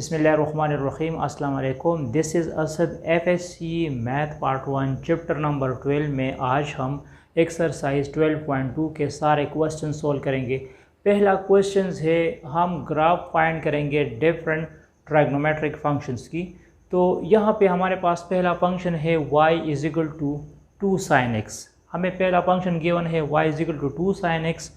बिस्मिल्लाहिर्रहमानिर्रहीम अस्सलाम वालेकुम। This is Asad FSC math part 1 chapter number 12 में आज हम एक्सरसाइज 12.2 के सारे क्वेश्चन सोल्व करेंगे। पहला क्वेश्चन है, हम ग्राफ फाइंड करेंगे डिफरेंट ट्रायगोनोमेट्रिक फंक्शंस की। तो यहाँ पे हमारे पास पहला फंक्शन है y is equal to 2 sin x। हमें पहला फंक्शन गिवन है y is equal to 2 sin x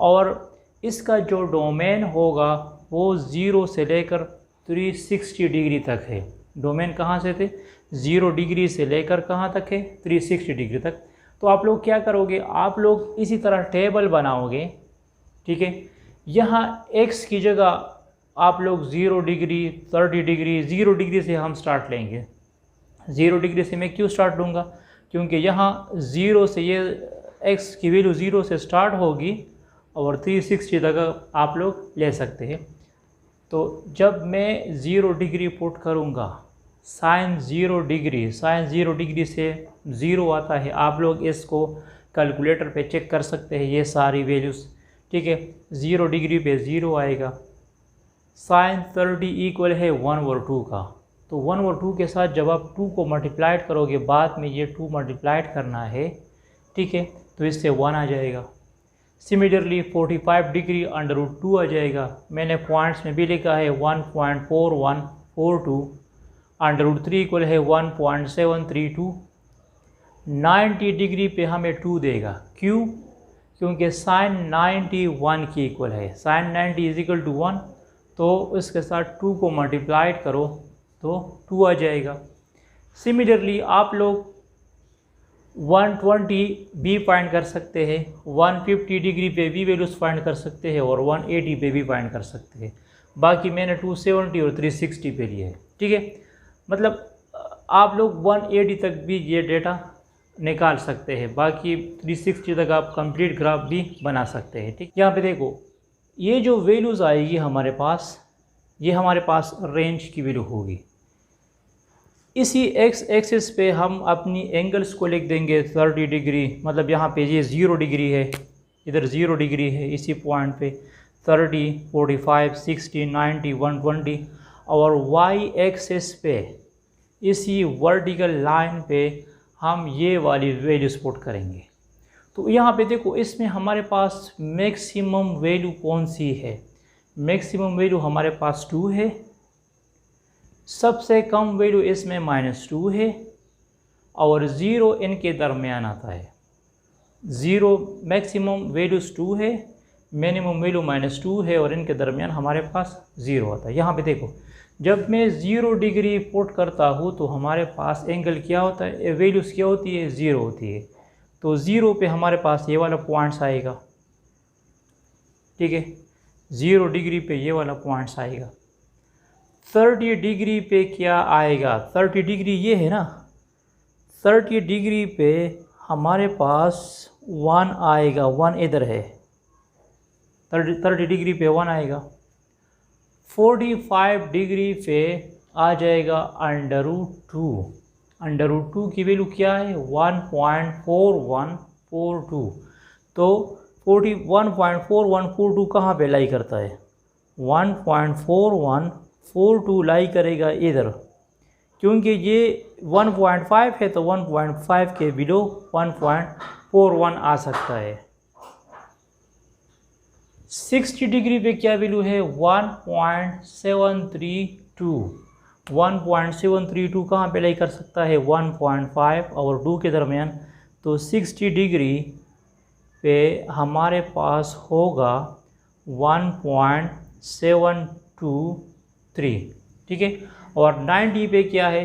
और इसका जो डोमेन होगा वो 0 से लेकर 360 डिग्री तक है। डोमेन कहाँ से थे? 0 डिग्री से लेकर कहाँ तक है? 360 डिग्री तक। तो आप लोग क्या करोगे, आप लोग इसी तरह टेबल बनाओगे, ठीक है। यहाँ x की जगह आप लोग 0 डिग्री, 30 डिग्री, 0 डिग्री से हम स्टार्ट लेंगे। 0 डिग्री से मैं क्यों स्टार्ट लूँगा? क्योंकि यहाँ 0 से ये x की वैल्यू 0 से स्टार्ट होगी और 360 तक आप लोग ले सकते हैं। तो जब मैं 0 डिग्री पुट करूँगा, साइन 0 डिग्री से 0 आता है। आप लोग इसको कैलकुलेटर पे चेक कर सकते हैं, ये सारी वैल्यूज़, ठीक है। 0 डिग्री पे 0 आएगा। साइन 30 इक्वल है 1/2 का। तो 1/2 के साथ जब आप 2 को मल्टीप्लाइड करोगे, बाद में ये 2 मल्टीप्लाइड करना है, ठीक है, तो इससे 1 आ जाएगा। सिमिलरली 45 डिग्री √2 आ जाएगा। मैंने पॉइंट्स में भी लिखा है 1.4142, √3 इक्वल है 1.732। 90 डिग्री पे हमें 2 देगा। क्यों? क्योंकि साइन 90 1 की इक्वल है। साइन 90 इज इक्वल टू 1, तो इसके साथ 2 को मल्टीप्लाइड करो तो 2 आ जाएगा। सिमिलरली आप लोग 120 भी फाइंड कर सकते हैं, 150 डिग्री पे भी वैल्यूज़ फाइंड कर सकते हैं और 180 पे भी फाइंड कर सकते हैं। बाकी मैंने 270 और 360 पे लिए है, ठीक है। मतलब आप लोग 180 तक भी ये डेटा निकाल सकते हैं। बाकी 360 तक आप कंप्लीट ग्राफ भी बना सकते हैं, ठीक। यहाँ पे देखो, ये जो वैल्यूज़ आएगी हमारे पास, ये हमारे पास रेंज की वैल्यू होगी। इसी x एक्सिस पे हम अपनी एंगल्स को लिख देंगे 30 डिग्री, मतलब यहाँ पे ये 0 डिग्री है, इधर 0 डिग्री है, इसी पॉइंट पे 30, 45, 60, 90, 120। और y एक्सिस पे इसी वर्टिकल लाइन पे हम ये वाली वैल्यूज पुट करेंगे। तो यहाँ पे देखो, इसमें हमारे पास मैक्सिमम वैल्यू कौन सी है? मैक्सिमम वैल्यू हमारे पास 2 है। सबसे कम वैल्यू इसमें -2 है और 0 इनके दरमियान आता है। 0 मैक्सिमम वैल्यूज़ 2 है, मिनिमम वैल्यू -2 है और इनके दरमियान हमारे पास 0 आता है। यहाँ पे देखो, जब मैं 0 डिग्री पुट करता हूँ तो हमारे पास एंगल क्या होता है, वैल्यूज़ क्या होती है? 0 होती है। तो 0 पे हमारे पास ये वाला पॉइंट्स आएगा, ठीक है। 0 डिग्री पे ये वाला पॉइंट्स आएगा। 30 डिग्री पे क्या आएगा? 30 डिग्री ये है ना, 30 डिग्री पे हमारे पास 1 आएगा। 1 इधर है, 30 डिग्री पे 1 आएगा। 45 डिग्री पे आ जाएगा √2। √2 की वैल्यू क्या है? 1.4142। तो 1.4142 कहाँ पे लाई करता है? 1.4142 लाई करेगा इधर, क्योंकि ये 1.5 है तो 1.5 के बिलो 1.41 आ सकता है। 60 डिग्री पे क्या वैल्यू है? 1.732। 1.732 कहाँ पे लाई कर सकता है? 1.5 और 2 के दरमियान। तो 60 डिग्री पे हमारे पास होगा 1.723, ठीक है। और 90 पे क्या है?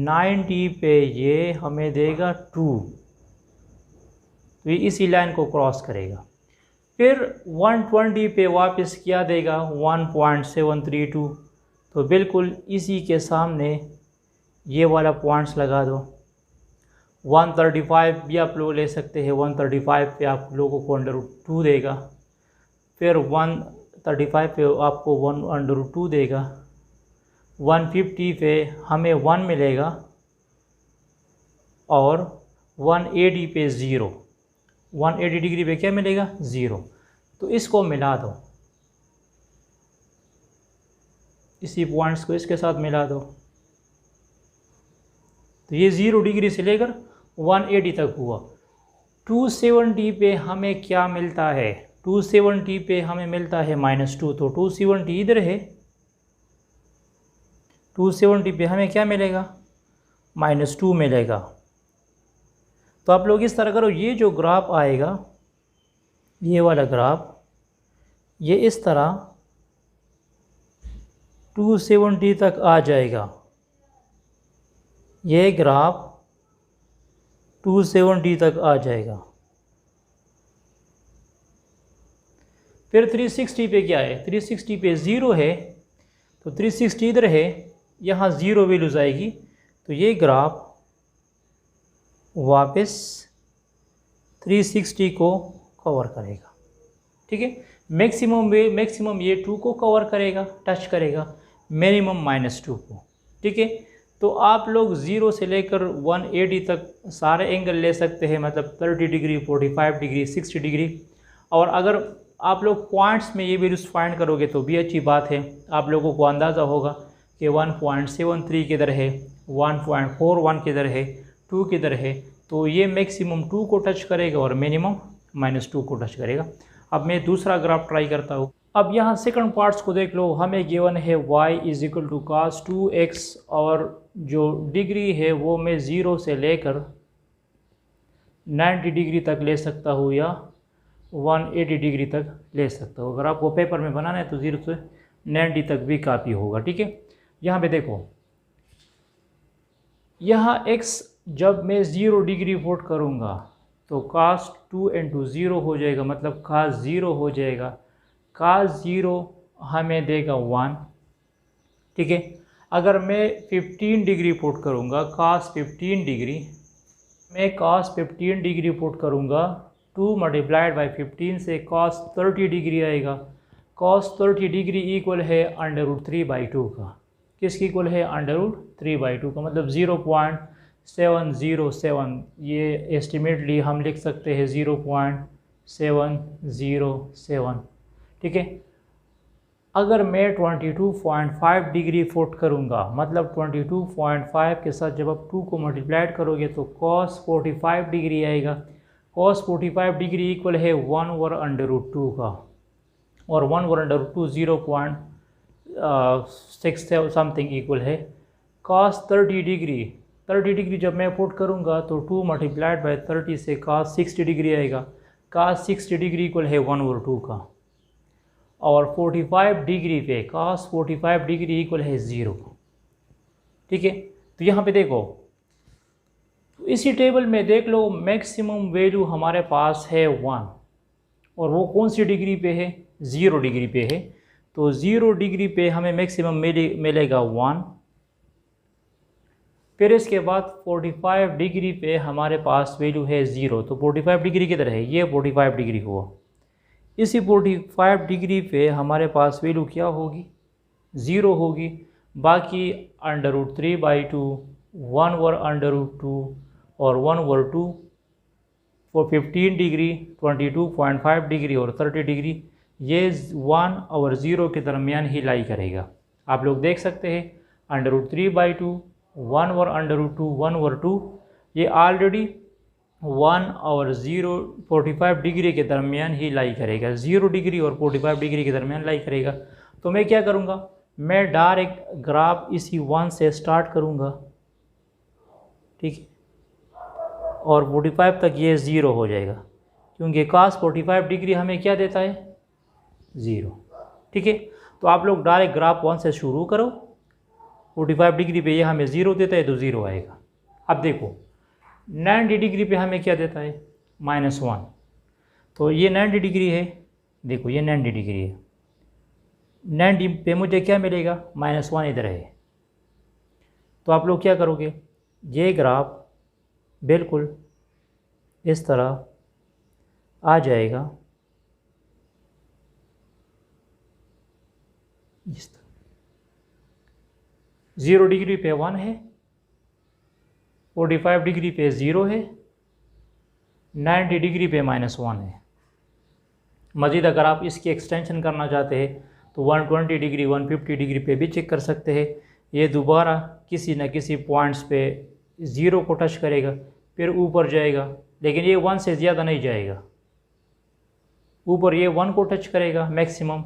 90 पे ये हमें देगा 2, तो ये इसी लाइन को क्रॉस करेगा। फिर 120 पे वापस क्या देगा? 1.732। तो बिल्कुल इसी के सामने ये वाला पॉइंट्स लगा दो। 135 भी आप लोग ले सकते हैं। 135 पे आप लोगों को √2 देगा। फिर 135 पे आपको 1 √2 देगा। 150 पे हमें 1 मिलेगा और 180 पे 0। 180 डिग्री पे क्या मिलेगा? 0। तो इसको मिला दो, इसी पॉइंट्स को इसके साथ मिला दो, तो ये 0 डिग्री से लेकर 180 तक हुआ। 270 पे हमें क्या मिलता है, 270 पे हमें मिलता है -2, तो 270 इधर है, 270 पे हमें क्या मिलेगा, -2 मिलेगा। तो आप लोग इस तरह करो, ये जो ग्राफ आएगा, ये वाला ग्राफ, ये इस तरह 270 तक आ जाएगा। ये ग्राफ 270 तक आ जाएगा। फिर 360 पे क्या है, 360 पे 0 है, तो 360 इधर है, यहाँ 0 वैल्यूज आएगी, तो ये ग्राफ वापस 360 को कवर करेगा। ठीक है, मैक्सिमम ये 2 को कवर करेगा, टच करेगा, मिनिमम -2 को। ठीक है, तो आप लोग 0 से लेकर 180 तक सारे एंगल ले सकते हैं, मतलब 30 डिग्री, 45 डिग्री, 60 डिग्री। और अगर आप लोग पॉइंट्स में ये वैल्यूज फाइंड करोगे तो भी अच्छी बात है, आप लोगों को अंदाज़ा होगा कि 1.73 किधर है, 1.41 किधर है, 2 किधर है, तो ये मैक्सिमम 2 को टच करेगा और मिनिमम -2 को टच करेगा। अब मैं दूसरा ग्राफ ट्राई करता हूँ। अब यहाँ सेकंड पार्ट्स को देख लो, हमें गिवन है y = cos 2x, और जो डिग्री है वो मैं 0 से लेकर 90 डिग्री तक ले सकता हूँ या 180 डिग्री तक ले सकता हूँ। अगर आपको पेपर में बनाना है तो 0 से 90 तक भी काफ़ी होगा। ठीक है, यहाँ पे देखो, यहाँ x जब मैं 0 डिग्री पुट करूँगा तो cos 2 × 0 हो जाएगा, मतलब cos 0 हो जाएगा। cos 0 हमें देगा 1। ठीक है, अगर मैं 15 डिग्री पुट करूँगा, cos 15 डिग्री, मैं cos 15 डिग्री पुट करूँगा, 2 × 15 से cos 30 डिग्री आएगा। cos 30 डिग्री इक्वल है √3/2 का। किसकी इक्वल है, √3/2 का, मतलब 0.707। ये एस्टिमेटली हम लिख सकते हैं 0.707। ठीक है, अगर मैं 22.5 डिग्री पुट करूँगा, मतलब 22.5 के साथ जब आप 2 को मल्टीप्लाइड करोगे तो cos 45 डिग्री आएगा। cos 45 डिग्री इक्वल है 1/√2 का, और 1/√2 0.6 समथिंग इक्वल है। cos 30 डिग्री जब मैं पुट करूँगा तो 2 × 30 से cos 60 डिग्री आएगा। cos 60 डिग्री इक्वल है 1/2 का, और 45 डिग्री पे cos 45 डिग्री इक्वल है 0। ठीक है, तो यहाँ पे देखो, तो इसी टेबल में देख लो, मैक्सिमम वैल्यू हमारे पास है 1, और वो कौन सी डिग्री पे है, 0 डिग्री पे है। तो 0 डिग्री पे हमें मैक्सिमम मिलेगा 1। फिर इसके बाद 45 डिग्री पे हमारे पास वैल्यू है 0। तो 45 डिग्री किधर है, ये 45 डिग्री हुआ। इसी 45 डिग्री पे हमारे पास वैल्यू क्या होगी, 0 होगी। बाकी √3/2, 1/√2 और 1/2 फॉर 15 डिग्री, 22.5 डिग्री और 30 डिग्री, ये 1 और 0 के दरमियान ही लाई करेगा। आप लोग देख सकते हैं √3/2, 1/√2, 1/2, ये ऑलरेडी 1 और 0 45 डिग्री के दरमियान ही लाई करेगा। 0 डिग्री और 45 डिग्री के दरमियान लाई करेगा। तो मैं क्या करूँगा, मैं डायरेक्ट ग्राफ इसी 1 से स्टार्ट करूँगा। ठीक है, और 45 तक ये 0 हो जाएगा, क्योंकि cos 45 डिग्री हमें क्या देता है, 0। ठीक है, तो आप लोग डायरेक्ट ग्राफ 1 से शुरू करो। 45 डिग्री पे ये हमें 0 देता है तो 0 आएगा। अब देखो 90 डिग्री पे हमें क्या देता है, -1। तो ये 90 डिग्री है, देखो ये 90 डिग्री है, 90 पे मुझे क्या मिलेगा, -1 इधर है। तो आप लोग क्या करोगे, ये ग्राफ बिल्कुल इस तरह आ जाएगा, इस तरह। 0 डिग्री पे 1 है, 45 डिग्री पे 0 है, 90 डिग्री पे -1 है। मज़ीद अगर आप इसकी एक्सटेंशन करना चाहते हैं तो 120 डिग्री 150 डिग्री पे भी चेक कर सकते हैं। ये दोबारा किसी न किसी पॉइंट्स पे 0 को टच करेगा, फिर ऊपर जाएगा, लेकिन ये 1 से ज़्यादा नहीं जाएगा। ऊपर ये 1 को टच करेगा मैक्सिमम,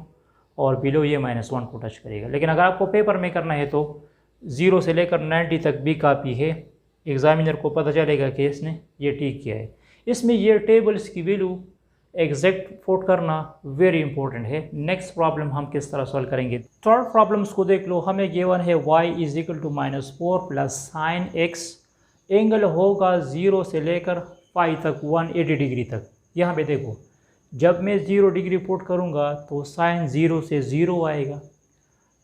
और बिलो ये -1 को टच करेगा। लेकिन अगर आपको पेपर में करना है तो 0 से लेकर 90 तक भी काफ़ी है, एग्ज़ामिनर को पता चलेगा कि इसने ये ठीक किया है। इसमें ये टेबल्स की वैल्यू एग्जैक्ट पुट करना वेरी इंपॉर्टेंट है। नेक्स्ट प्रॉब्लम हम किस तरह सॉल्व करेंगे। थर्ड प्रॉब्लम्स को देख लो। हमें गिवन है y = -4 + sin x, एंगल होगा 0 से लेकर पाई तक 180 डिग्री तक। यहाँ पे देखो, जब मैं 0 डिग्री पुट करूँगा तो साइन 0 से 0 आएगा,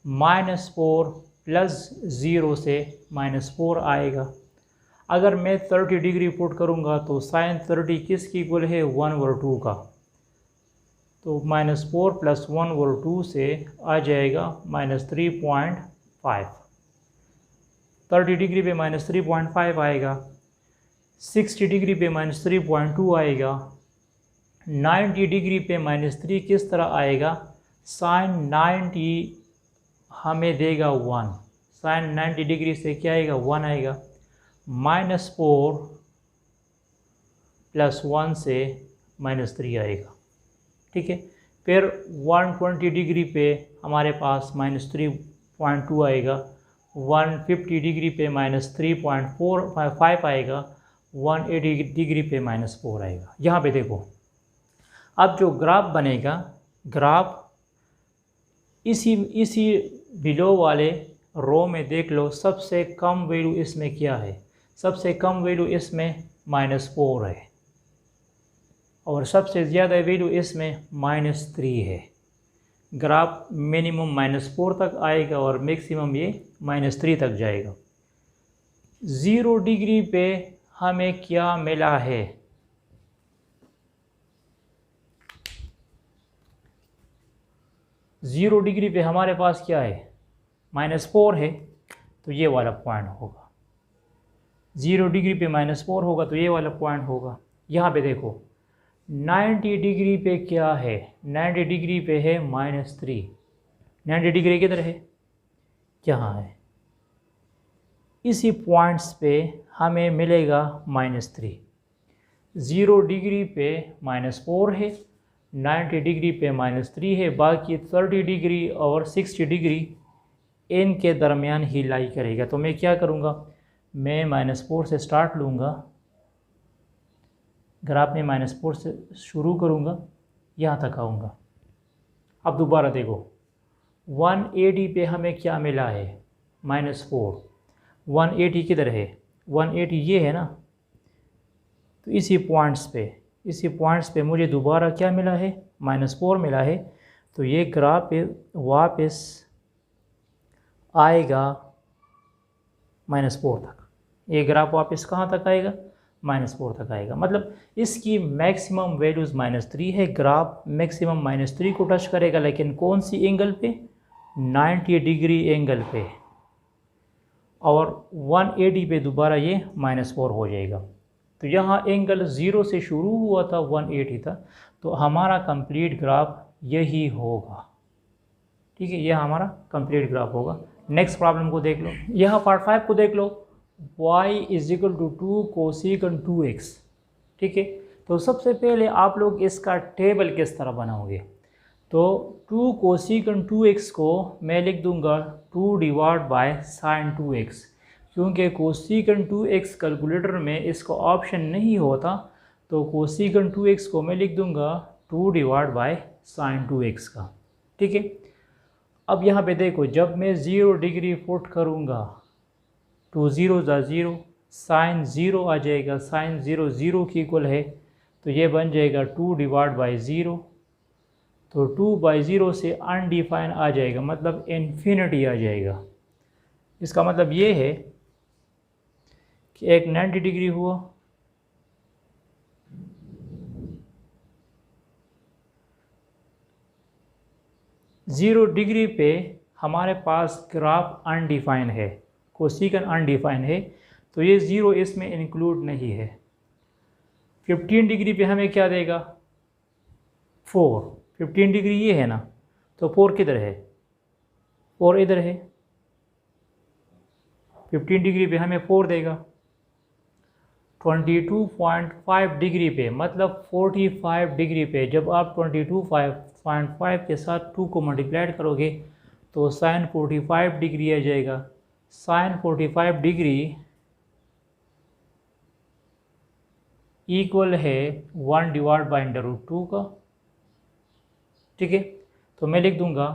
-4 + 0 से -4 आएगा। अगर मैं 30 डिग्री पुट करूँगा तो साइन 30 किसकी इक्वल है, 1/2 का, तो -4 + 1/2 से आ जाएगा -3.5। 30 डिग्री पे -3.5 आएगा, 60 डिग्री पे -3.2 आएगा, 90 डिग्री पे -3 किस तरह आएगा, साइन 90 हमें देगा 1, साइन 90 डिग्री से क्या आएगा, 1 आएगा, -4 + 1 से -3 आएगा। ठीक है, फिर 120 डिग्री पे हमारे पास -3.2 आएगा, 150 डिग्री पे -3.45 आएगा, 180 डिग्री पे -4 आएगा। यहाँ पे देखो, अब जो ग्राफ बनेगा, ग्राफ इसी बिलो वाले रो में देख लो, सबसे कम वैल्यू इसमें क्या है, सबसे कम वैल्यू इसमें -4 है, और सबसे ज़्यादा वैल्यू इसमें -3 है। ग्राफ मिनिमम -4 तक आएगा और मैक्सिमम ये -3 तक जाएगा। 0 डिग्री पे हमें क्या मिला है, 0 डिग्री पे हमारे पास क्या है, -4 है, तो ये वाला पॉइंट होगा। 0 डिग्री पे -4 होगा तो ये वाला पॉइंट होगा। यहाँ पे देखो 90 डिग्री पे क्या है, 90 डिग्री पे है -3। 90 डिग्री किधर है, यहाँ है, इसी पॉइंट्स पे हमें मिलेगा -3। 0 डिग्री पे -4 है, 90 डिग्री पे -3 है, बाकी 30 डिग्री और 60 डिग्री इनके दरमियान ही लाई करेगा। तो मैं क्या करूँगा, मैं -4 से स्टार्ट लूँगा, ग्राफ में -4 से शुरू करूँगा, यहाँ तक आऊँगा। अब दोबारा देखो, 180 पे हमें क्या मिला है, -4। 180 किधर है, 180 ये है ना, तो इसी पॉइंट्स पे मुझे दोबारा क्या मिला है, -4 मिला है। तो ये ग्राफ पे वापस आएगा -4 तक, ये ग्राफ वापस कहाँ तक आएगा, -4 तक आएगा। मतलब इसकी मैक्सिमम वैल्यूज़ -3 है, ग्राफ मैक्सिमम -3 को टच करेगा, लेकिन कौन सी एंगल पे, 90 डिग्री एंगल पे, और 180 पे दोबारा ये -4 हो जाएगा। तो यहाँ एंगल 0 से शुरू हुआ था 180 था, तो हमारा कंप्लीट ग्राफ यही होगा। ठीक है, यह हमारा कंप्लीट ग्राफ होगा। नेक्स्ट प्रॉब्लम को देख लो, यहाँ पार्ट 5 को देख लो, y = 2 कोसेकंड 2x। ठीक है, तो सबसे पहले आप लोग इसका टेबल किस तरह बनाओगे, तो 2 कोसेकंड 2x को मैं लिख दूंगा 2/sin 2x, क्योंकि कोसेकंड 2x कैलकुलेटर में इसका ऑप्शन नहीं होता, तो कोसेकंड 2x को मैं लिख दूंगा 2/sin 2x का। ठीक है, अब यहाँ पे देखो, जब मैं 0 डिग्री पुट करूँगा, 2 0 0, साइन 0 आ जाएगा, साइन 0 0 की इक्वल है, तो ये बन जाएगा 2/0, तो 2/0 से अनडिफाइन आ जाएगा, मतलब इन्फिनिटी आ जाएगा। इसका मतलब ये है कि एक 90 डिग्री हुआ, ज़ीरो डिग्री पे हमारे पास ग्राफ अनडिफाइन है, कोसेकंड अनडिफाइन है, तो ये 0 इसमें इंक्लूड नहीं है। 15 डिग्री पे हमें क्या देगा, 4। 15 डिग्री ये है ना, तो 4 किधर है, 4 इधर है, 15 डिग्री पे हमें 4 देगा। 22.5 डिग्री पे मतलब 45 डिग्री पे जब आप 22.5 के साथ 2 को मल्टीप्लाइड करोगे तो साइन 45 डिग्री आ जाएगा। साइन 45 डिग्री इक्वल है 1 डिवाइड बाई √2 का। ठीक है, तो मैं लिख दूंगा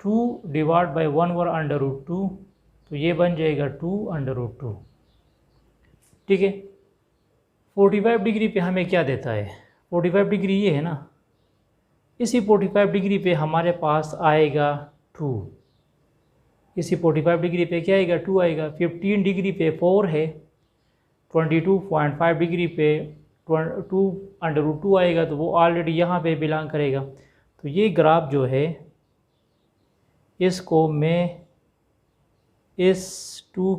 2 डिवाइड बाई 1/√2, तो ये बन जाएगा 2/√2। ठीक है, 45 डिग्री पे हमें क्या देता है, 45 डिग्री ये है ना, इसी 45 डिग्री पे हमारे पास आएगा 2, इसी 45 डिग्री पे क्या आएगा, 2 आएगा। 15 डिग्री पे 4 है, 22.5 डिग्री पे 2/√2 आएगा, तो वो ऑलरेडी यहाँ पे बिलोंग करेगा। तो ये ग्राफ जो है इसको मैं इस 2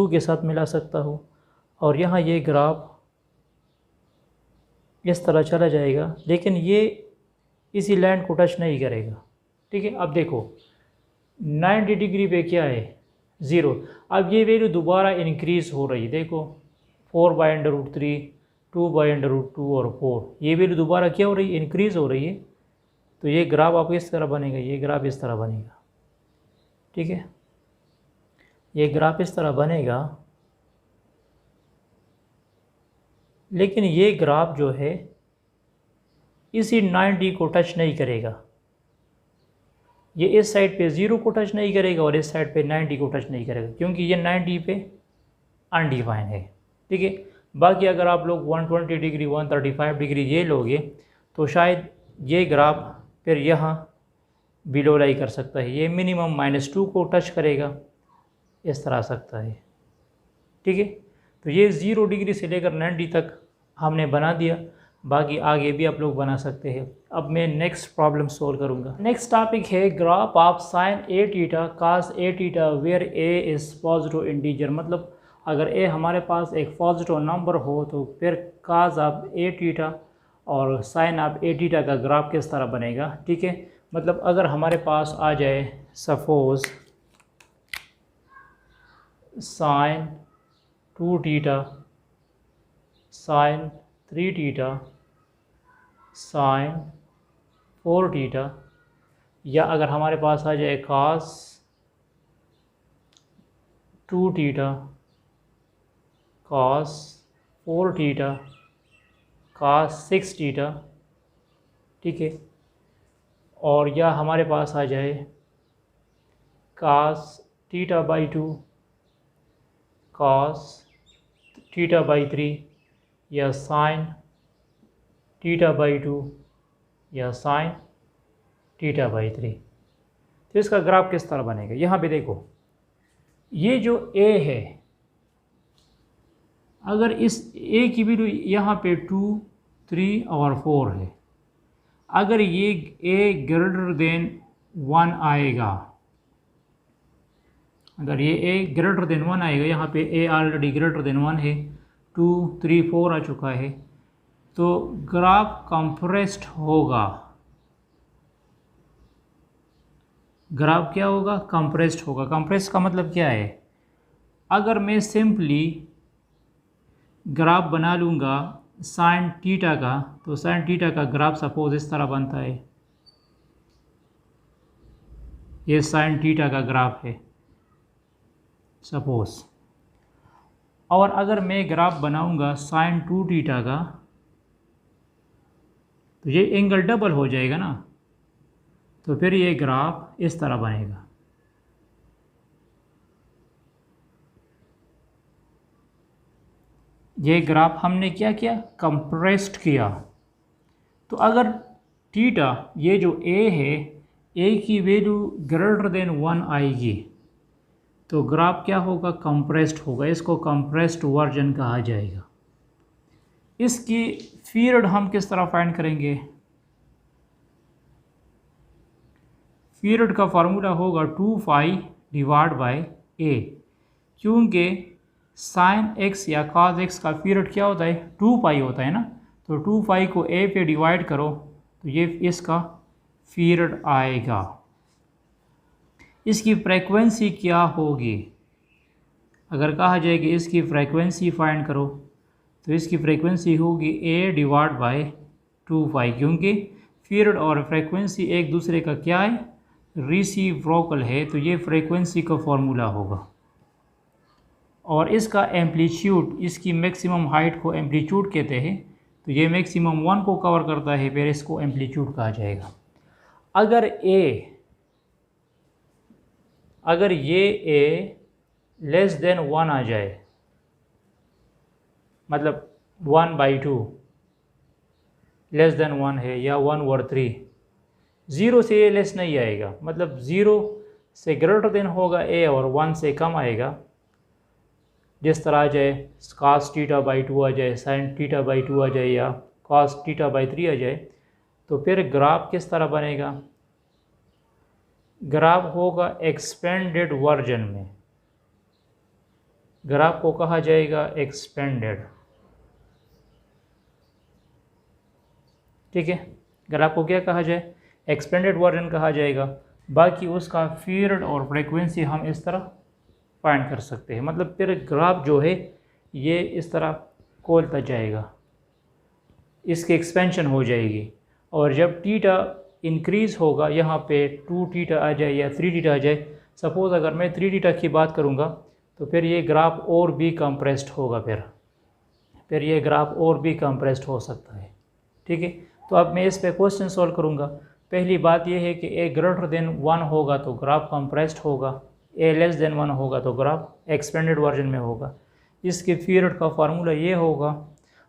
के साथ मिला सकता हूँ, और यहाँ ये ग्राफ इस तरह चला जाएगा, लेकिन ये इसी लाइन को टच नहीं करेगा। ठीक है, अब देखो 90 डिग्री पे क्या है, 0। अब ये वैल्यू दोबारा इंक्रीज़ हो रही है, देखो 4/√3, 2/√2 और 4, ये वैल्यू दोबारा क्या हो रही है, इंक्रीज़ हो रही है। तो ये ग्राफ आपको इस तरह बनेगा, ये ग्राफ इस तरह बनेगा। ठीक है, ये ग्राफ इस तरह बनेगा, लेकिन ये ग्राफ जो है इसी 90 को टच नहीं करेगा। ये इस साइड पे 0 को टच नहीं करेगा और इस साइड पे 90 को टच नहीं करेगा, क्योंकि ये 90 पे अनडिफाइन है। ठीक है, बाकी अगर आप लोग 120 डिग्री 135 डिग्री ये लोगे तो शायद ये ग्राफ फिर यहाँ बिलो लाई कर सकता है, ये मिनिमम -2 को टच करेगा, इस तरह आ सकता है। ठीक है, तो ये 0 डिग्री से लेकर 90 तक हमने बना दिया, बाकी आगे भी आप लोग बना सकते हैं। अब मैं नेक्स्ट प्रॉब्लम सोल्व करूंगा। नेक्स्ट टॉपिक है graph of sine a theta cos a theta where a is positive integer. मतलब अगर a हमारे पास एक पॉजिटिव नंबर हो तो फिर cos ऑफ a थीटा और साइन ऑफ a थीटा का ग्राफ किस तरह बनेगा। ठीक है, मतलब अगर हमारे पास आ जाए suppose sine 2 theta, sine 3 theta, sine 4 theta, या अगर हमारे पास आ जाए cos 2 theta, cos 4 theta, cos 6 theta. ठीक है, और या हमारे पास आ जाए cos θ/2, cos θ/3, या साइन θ/2 या साइन θ/3। तो इसका ग्राफ किस तरह बनेगा। यहाँ पे देखो ये जो a है, अगर इस a की वैल्यू यहाँ पे 2, 3 और 4 है, अगर ये a ग्रेटर देन 1 आएगा, अगर ये a ग्रेटर देन 1 आएगा, यहाँ पे a ऑलरेडी ग्रेटर देन 1 है, 2, 3, 4 आ चुका है, तो ग्राफ कंप्रेस्ड होगा। ग्राफ क्या होगा, कंप्रेस्ड होगा। कंप्रेस्ड का मतलब क्या है, अगर मैं सिंपली ग्राफ बना लूँगा साइन थीटा का, तो साइन थीटा का ग्राफ सपोज इस तरह बनता है, ये साइन थीटा का ग्राफ है सपोज। और अगर मैं ग्राफ बनाऊंगा साइन 2 थीटा का, तो ये एंगल डबल हो जाएगा ना, तो फिर ये ग्राफ इस तरह बनेगा। ये ग्राफ हमने क्या किया, कंप्रेस्ड किया। तो अगर थीटा ये जो a है, a की वैल्यू ग्रेटर देन 1 आएगी, तो ग्राफ क्या होगा, कंप्रेस्ड होगा। इसको कंप्रेस्ड वर्जन कहा जाएगा। इसकी पीरियड हम किस तरह फाइंड करेंगे, पीरियड का फार्मूला होगा 2π डिवाइड बाय a, क्योंकि साइन x या cos x का पीरियड क्या होता है, 2π होता है ना। तो 2π को a पे डिवाइड करो तो ये इसका पीरियड आएगा। इसकी फ्रेक्वेंसी क्या होगी? अगर कहा जाए कि इसकी फ्रेक्वेंसी फाइंड करो तो इसकी फ्रेक्वेंसी होगी a डिवाइड बाय 2 पाई, क्योंकि पीरियड और फ्रेक्वेंसी एक दूसरे का क्या है? रेसिप्रोकल है। तो ये फ्रेक्वेंसी का फॉर्मूला होगा। और इसका एम्पलीट्यूड, इसकी मैक्सिमम हाइट को एम्पलीट्यूड कहते हैं। तो ये मैक्सिमम 1 को कवर करता है, फिर इसको एम्पलीट्यूड कहा जाएगा। अगर ये a लेस देन 1 आ जाए, मतलब 1/2 लेस देन 1 है, या 1/3, 0 से ये लेस नहीं आएगा, मतलब 0 से ग्रेटर देन होगा a और 1 से कम आएगा। जिस तरह आ जाए cos θ/2 आ जाए, sin θ/2 आ जाए, या cos θ/3 आ जाए, तो फिर ग्राफ किस तरह बनेगा? ग्राफ होगा एक्सपेंडेड वर्जन में। ग्राफ को कहा जाएगा एक्सपेंडेड, ठीक है। ग्राफ को क्या कहा जाए? एक्सपेंडेड वर्जन कहा जाएगा। बाकी उसका पीरियड और फ्रीक्वेंसी हम इस तरह फाइंड कर सकते हैं। मतलब फिर ग्राफ जो है ये इस तरह खोलता जाएगा, इसकी एक्सपेंशन हो जाएगी। और जब थीटा इंक्रीज़ होगा, यहाँ पे 2θ आ जाए या 3θ आ जाए, सपोज़ अगर मैं 3θ की बात करूँगा, तो फिर ये ग्राफ और भी कंप्रेस्ड होगा। फिर ये ग्राफ और भी कंप्रेस्ड हो सकता है, ठीक है। तो अब मैं इस पे क्वेश्चन सॉल्व करूँगा। पहली बात यह है कि a ग्रेटर देन 1 होगा तो ग्राफ कंप्रेस्ड होगा, a लेस देन 1 होगा तो ग्राफ एक्सपेंडेड वर्जन में होगा। इसके पीरियड का फार्मूला ये होगा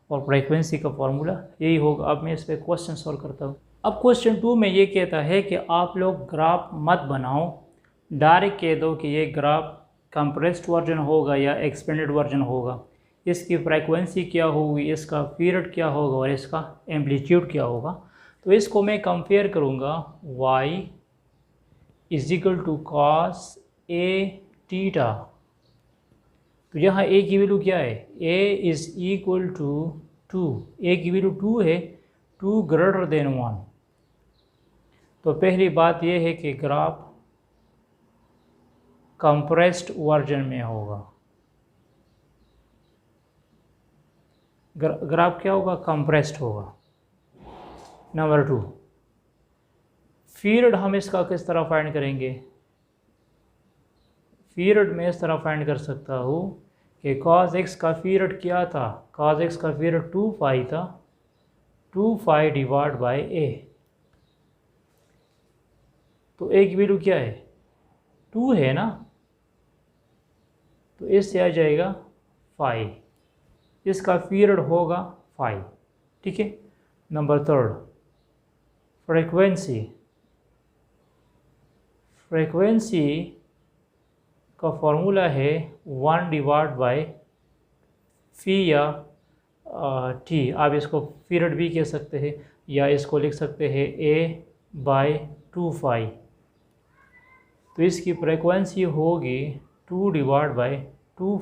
और फ्रीक्वेंसी का फार्मूला यही होगा। अब मैं इस पे क्वेश्चन सॉल्व करता हूँ। अब क्वेश्चन 2 में ये कहता है कि आप लोग ग्राफ मत बनाओ, डायरेक्ट कह दो कि ये ग्राफ कंप्रेस्ड वर्जन होगा या एक्सपेंडेड वर्जन होगा। इसकी फ्रीक्वेंसी क्या होगी, इसका पीरियड क्या होगा और इसका एम्पलीट्यूड क्या होगा। तो इसको मैं कंपेयर करूँगा y = cos a θ। तो यहाँ a की वैल्यू क्या है? a = 2। a की वैल्यू 2 है, 2 ग्रेटर देन 1। तो पहली बात यह है कि ग्राफ कंप्रेस्ड वर्जन में होगा। ग्राफ क्या होगा? कंप्रेस्ड होगा। नंबर 2, पीरियड हम इसका किस तरह फाइंड करेंगे? पीरियड में इस तरह फाइंड कर सकता हूँ कि cos x का पीरियड क्या था? cos x का पीरियड 2 था, 2 डिवाइड बाय a। तो a की वैल्यू क्या है? 2 है ना, तो इससे आ जाएगा 5। इसका पीरियड होगा 5, ठीक है। नंबर 3, फ्रीक्वेंसी का फॉर्मूला है 1 डिवाइड बाय फी या t। आप इसको पीरियड भी कह सकते हैं या इसको लिख सकते हैं a/2 तो इसकी फ्रीक्वेंसी होगी 2 डिवाइड बाय 2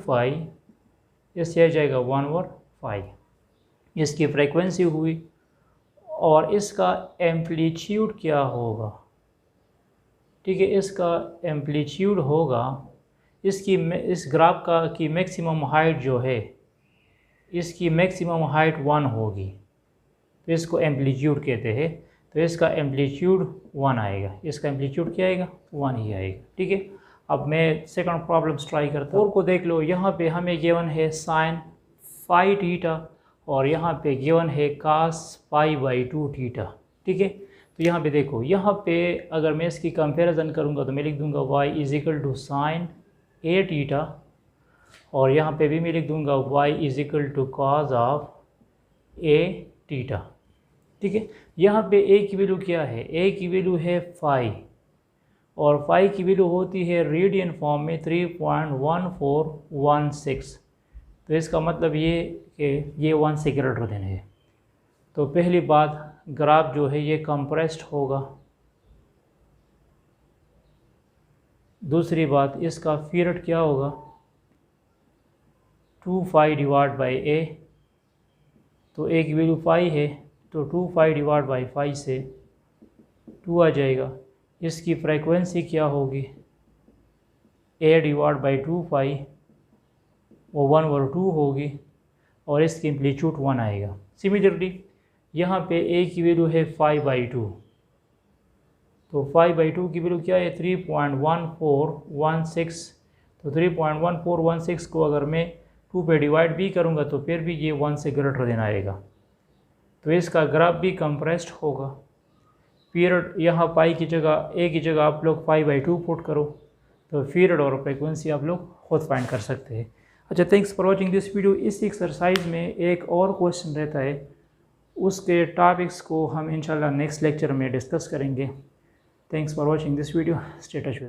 इससे आ जाएगा 1/5। इसकी फ्रीक्वेंसी हुई। और इसका एम्पलीट्यूड क्या होगा? ठीक है, इसका एम्पलीट्यूड होगा, इस ग्राफ की मैक्सिमम हाइट जो है, इसकी मैक्सिमम हाइट 1 होगी, तो इसको एम्पलीट्यूड कहते हैं। तो इसका एम्पलीट्यूड 1 आएगा। इसका एम्पलीट्यूड क्या आएगा? 1 ही आएगा, ठीक है। अब मैं सेकंड प्रॉब्लम ट्राई करता हूँ। और को देख लो, यहाँ पे हमें गिवन है sin φ और यहाँ पे गिवन है cos π/2 थीटा, ठीक है। तो यहाँ पे देखो, यहाँ पे अगर मैं इसकी कंपैरिजन करूँगा तो मैं लिख दूँगा y = sin a और यहाँ पे भी मैं लिख दूँगा y = cos a, ठीक है। यहाँ पे a की वैल्यू क्या है? a की वैल्यू है फाई और फाई की वैल्यू होती है रेडियन फॉर्म में 3.1416। तो इसका मतलब ये कि ये 1 से ग्रेटर देन है। तो पहली बात, ग्राफ जो है ये कंप्रेस्ड होगा। दूसरी बात, इसका पीरियड क्या होगा? 2 डिवाइड बाय a। तो a की वैल्यू 5 है, तो 2 पाई डिवाइड बाई 5 से 2 आ जाएगा। इसकी फ्रीक्वेंसी क्या होगी, a डिवाइड बाई 2 पाई, वो 1/2 होगी और इसकी एम्पलीट्यूड 1 आएगा। सिमिलरली यहाँ पे a की वैल्यू है 5/2, तो 5/2 की वैल्यू क्या है 3.1416। तो 3.1416 को अगर मैं 2 पे डिवाइड भी करूँगा तो फिर भी ये 1 से ग्रेटर देन आएगा, तो इसका ग्राफ भी कंप्रेस्ड होगा। पीरियड यहाँ पाई की जगह a की जगह आप लोग 5/2 पुट करो, तो पीरियड और फ्रीक्वेंसी आप लोग खुद फाइंड कर सकते हैं। अच्छा, thanks for watching this video. इस एक्सरसाइज में एक और क्वेश्चन रहता है, उसके टॉपिक्स को हम इंशाल्लाह नेक्स्ट लेक्चर में डिस्कस करेंगे। Thanks for watching this video, stay touch with.